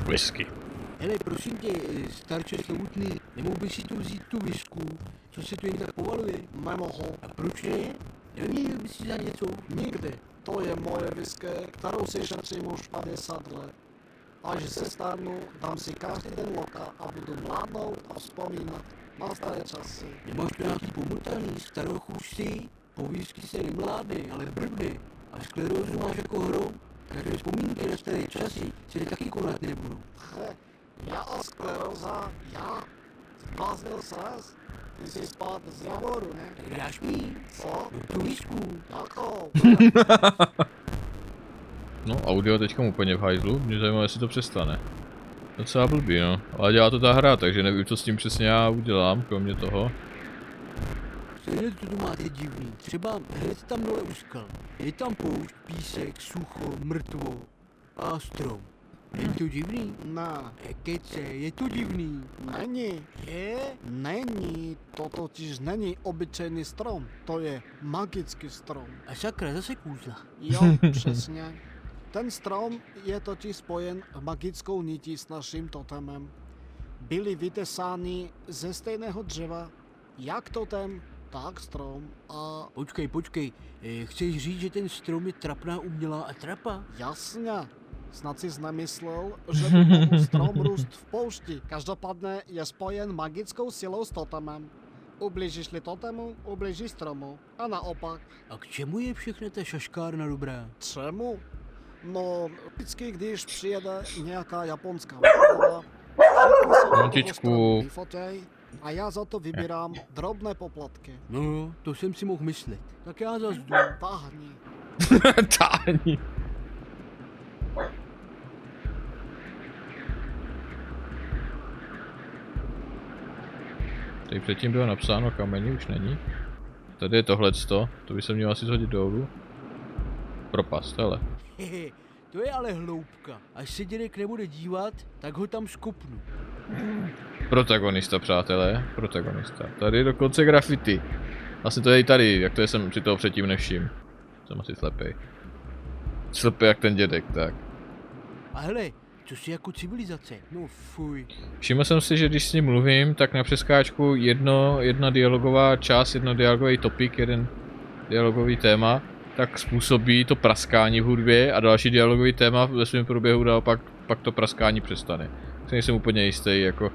Whisky. Hele, prosím tě, starče slovutný, nemohl bys si tu vzít tu visku, co se tu jen tak povaluje? Nemohu. A proč ne? Neměl bys si za něco? Nikdy. To je moje whisky, kterou si šetřím už 50 let. Až se stárnu, dám si každý den loka a budu mládnout a vzpomínat na staré časy. Nemáš to nějaký pomotaný, starochůžci? Po whisky se nemládne, ale brdne. A sklerózu máš jako hrom. Takže vzpomínky na staré časy se taky konat nebudou. Já a skleróza, já? Zbláznil ses? Ty jsi spát z javoru, ne? Tak dáš mi? Co? Tu visku. Jakou? No, audio teďka úplně v hajzlu, mě zajímá, jestli to přestane. Docela blbý, no. Ale dělá to ta hra, takže nevím, co s tím přesně já udělám, kromě toho. Celé to tu máte divný. Třeba hned tam dole uskal. Je tam poušť, písek, sucho, mrtvo a strom. Je to divný? Ne, Kece, je to divný. není. Je? Není, to totiž není obyčejný strom, to je magický strom. A sakra, zase kůzla. Jo, přesně. Ten strom je totiž spojen magickou nití s naším totemem. Byli vytesáni ze stejného dřeva, jak totem, tak strom a Počkej, chceš říct, že ten strom je trapná umělá atrapa? jasně. Snad jsi nemyslel, že by mohl strom růst v poušti. Každopádně je spojen magickou silou s totemem. Ublížíš-li totemu, ublížíš stromu. A naopak. A k čemu je všechna ta šaškárna dobrá? Čemu? No, vždycky, když přijede nějaká japonská vláda, všichni se u toho Montičku. stromu vyfotěj a já za to vybírám drobné poplatky. No, to jsem si mohl myslet. Tak já zas jdu. Tahni. Táni. Tady předtím bylo napsáno kamení, už není. Tady je tohleto, to by se mělo asi zhodit dolů. Propast, hele. Hehe, to je ale hloubka. Až se dědek nebude dívat, tak ho tam skopnu. Protagonista, přátelé, protagonista. Tady je dokonce graffiti. Vlastně to je i tady, jak to je, jsem si toho předtím nevšiml. Jsem asi slepej. Slepej jak ten dědek, tak. A hele, co si jako civilizace? No fuj. Všiml jsem si, že když s ním mluvím, tak na přeskáčku jedna dialogová část, jedno dialogový topik, jeden dialogový téma, tak způsobí to praskání v hudbě a další dialogový téma ve svém průběhu naopak pak to praskání přestane. Tak nejsem úplně jistý, jako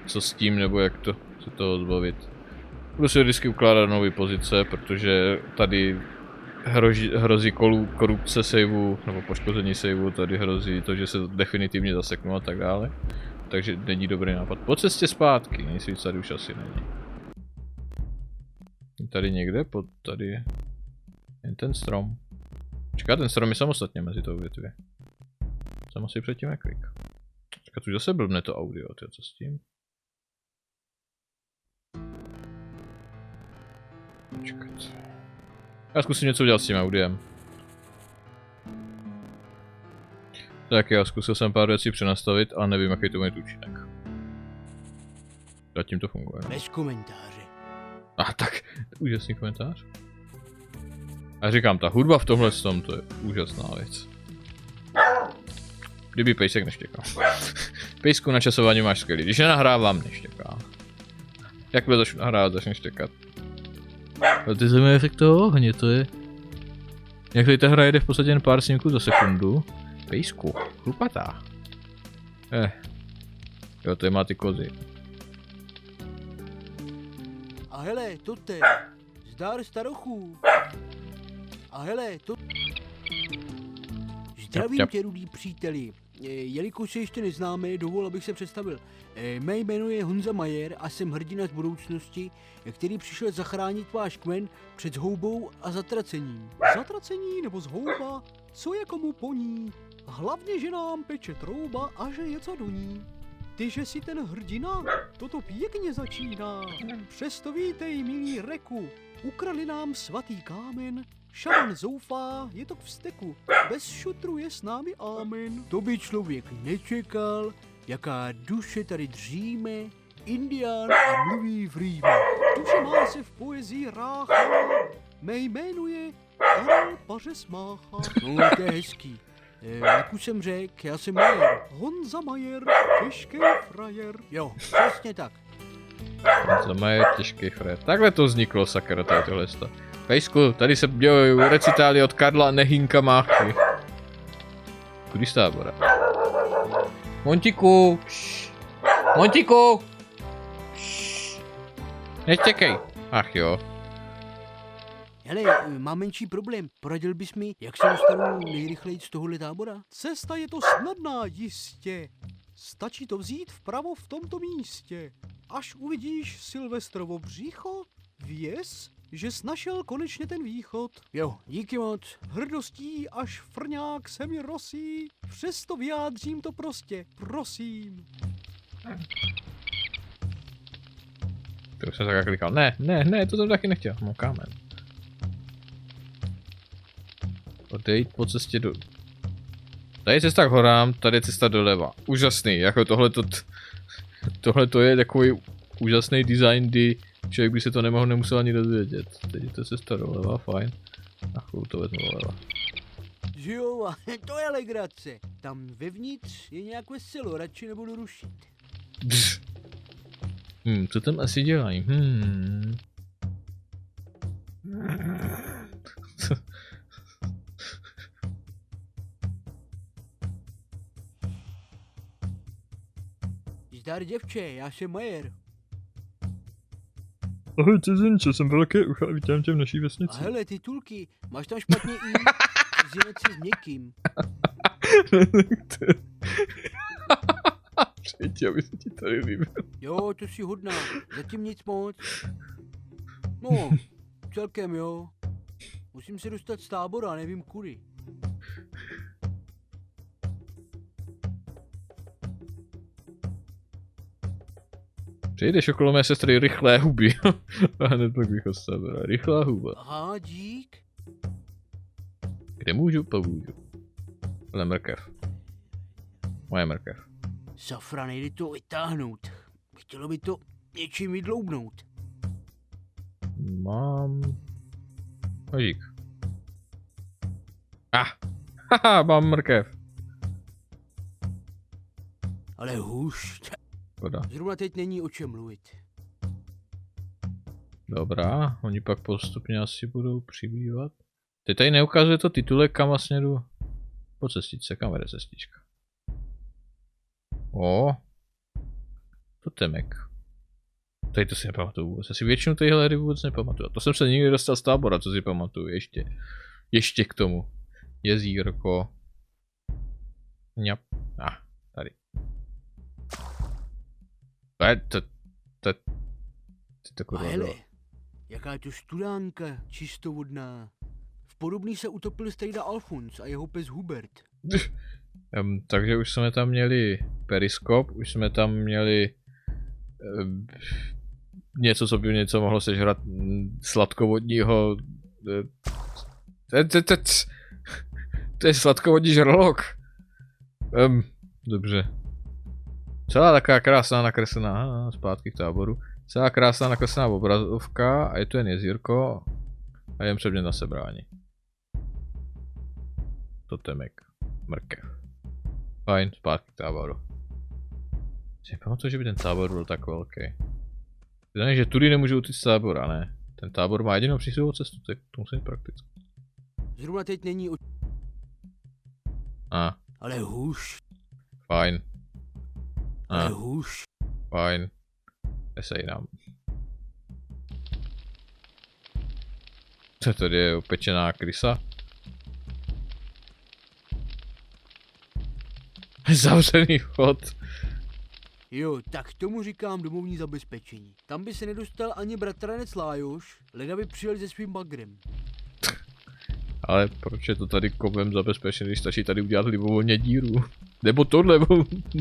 co s tím, nebo jak to se toho zbavit. Budu si vždycky ukládat nové pozice, protože tady hrozí korupce saveu, nebo poškození saveu, tady hrozí to, že se definitivně zaseknu a tak dále. Takže není dobrý nápad. Po cestě zpátky, nejsi tady už asi není. Tady někde, tady je ten strom. Čeká, ten strom je samostatně mezi tou větví. Jsem asi předtím neklik. Čeká, tu zase blbne to audio, tyjo, co s tím? Počkat. Já zkusím něco udělat s tím audiem. Tak já zkusil jsem pár věcí přenastavit, ale nevím, jaký to bude účinek. Zatím to funguje. Bez komentáře. A tak, úžasný komentář. A říkám, ta hudba v tomhle tom, to je úžasná věc. Kdyby pejsek neštěkal. Pejsku na časování máš skvělý, když nenahrávám, neštěká. Jakmile začnu nahrávat, začne štěkat. Ale ty zajímavý efekt toho ohně, to je... Jak tady ta hra jede v podstatě jen pár snímků za sekundu. Pejsku, chlupatá. Jo, to je má ty kozy. A hele, tote. Zdar starochů. A hele, to... Zdravím tě, rudý příteli. Jelikož se ještě neznáme, dovol, abych se představil. Mé jméno je Honza Majer a jsem hrdina z budoucnosti, který přišel zachránit váš kmen před zhoubou a zatracením. Zatracení nebo zhouba, co je komu po ní? Hlavně, že nám peče trouba a že je co do ní. Ty, že jsi ten hrdina, toto pěkně začíná. Přesto vítej, milý Reku, ukradli nám svatý kámen. Šaman zoufá, je to k vzteku, bez šutru je s námi amen. To by člověk nečekal, jaká duše tady dříme, indián a mluví v rýmě. Duše má se v poezii rácha, mé jméno je Karel Pařes Mácha. No, to je hezký. Jak už jsem řekl, já jsem Majer. Honza Majer, těžký frajer. Jo, přesně tak. To je těžký frér. Takhle to vzniklo, sakra, tady tohle sta. Pejsku, tady se dělají recitály od Karla Nehynka Máchy. Kudy z tábora? Montiku! Montiku! Nečekej! Ach jo. Hele, mám menší problém. Poradil bys mi, jak se dostanu nejrychleji z tohohle tábora? Cesta je to snadná, jistě. Stačí to vzít vpravo v tomto místě. Až uvidíš Silvestrovo břicho, věz, že jsi našel konečně ten východ. Jo, díky moc. Hrdostí až frňák se mi rosí, přesto vyjádřím to prostě, prosím. To už jsem tak klikal. Ne, to jsem taky nechtěl. No, kámen. Odejít po cestě do... Tady je cesta k horám, tady je cesta doleva. Úžasný, jako tohle je takový úžasný design, kdy člověk by se to nemusel ani dozvědět. Teď je to cesta doleva, fajn. A chvíli to vezmu doleva. Jo, a to je legrace. Tam vevnitř je nějak veselo, radši nebudu rušit. Co tam asi dělají? Zdar děvče, já jsem Majer. Ahoj cizinče, jsem velké ucha a vítám tě v naší A vesnici. hele, titulky, máš tam špatně i cizinec se s někým. Přeji, aby se ti tady líbil. Jo, to si hodná, zatím nic moc. No, celkem jo. Musím se dostat z tábora, nevím kudy. Přejdeš okolo mé sestry rychlé huby. A hned pak bych z tábora. Rychlá huba. Aha, dík. Kde můžu, pomůžu. Ale mrkev. Moje mrkev. Safra, nejde to vytáhnout. Chtělo by to něčím vydloubnout. Mám... Nožík. Haha, mám mrkev. Ale hůř, Voda. zrovna teď není o čem mluvit. Dobrá, oni pak postupně asi budou přibývat. Teď tady neukazuje to titulek, kam vlastně jdu. Po cestičce, kam vede cestička. O, totemek. Tady to si nepamatuju vůbec. Asi většinu téhle hry vůbec nepamatuju. To jsem se nikdy dostal z tábora, co si pamatuju ještě. Ještě k tomu. Jezírko. Ňap. Tady. To A kurva hele, bylo. jaká je to studánka, čistovodná. V podobný se utopil strejda Alfons a jeho pes Hubert. Takže už jsme tam měli periskop, už jsme tam měli něco, co by něco mohlo sežrat sladkovodního... To je sladkovodní žralok. Dobře. Celá taková krásná nakreslená, zpátky k táboru. Celá krásná nakreslená obrazovka a je tu jen jezírko a jen předmět na sebrání. Totemek. Mrkev. Fajn, zpátky k táboru. Si pamatuju, že by ten tábor byl tak velký. Znamená, že tudy nemůžu utíct z tábora, ne? Ten tábor má jedinou přístupovou cestu, tak to musí být prakticky. Zrovna teď není o... Ale hůř, Fajn. ale hůř. Fajn. Nesej nám. Co tady je upečená krysa? Zavřený vchod. Jo, tak tomu říkám domovní zabezpečení. Tam by se nedostal ani bratranec Lájoš, leda by přijel se svým bagrem. Ale proč je to tady kovem zabezpečený, když stačí tady udělat libovolně díru? Nebo tohle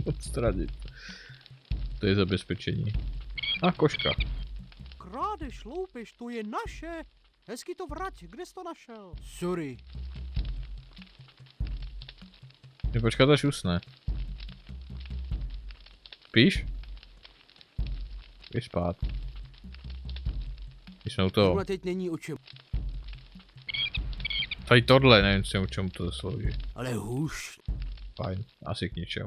odstranit. To je zabezpečení. A koška. Krádeš, loupeš, to je naše. Hezky to vrať, kde jsi to našel? Sorry. Mě počkat až usne. Spíš? Spíš spát. Když jsme u toho. Zrovna teď není o čem. Tady tohle, nevím, čemu to slouží. Ale hůř. Fajn, asi k ničemu.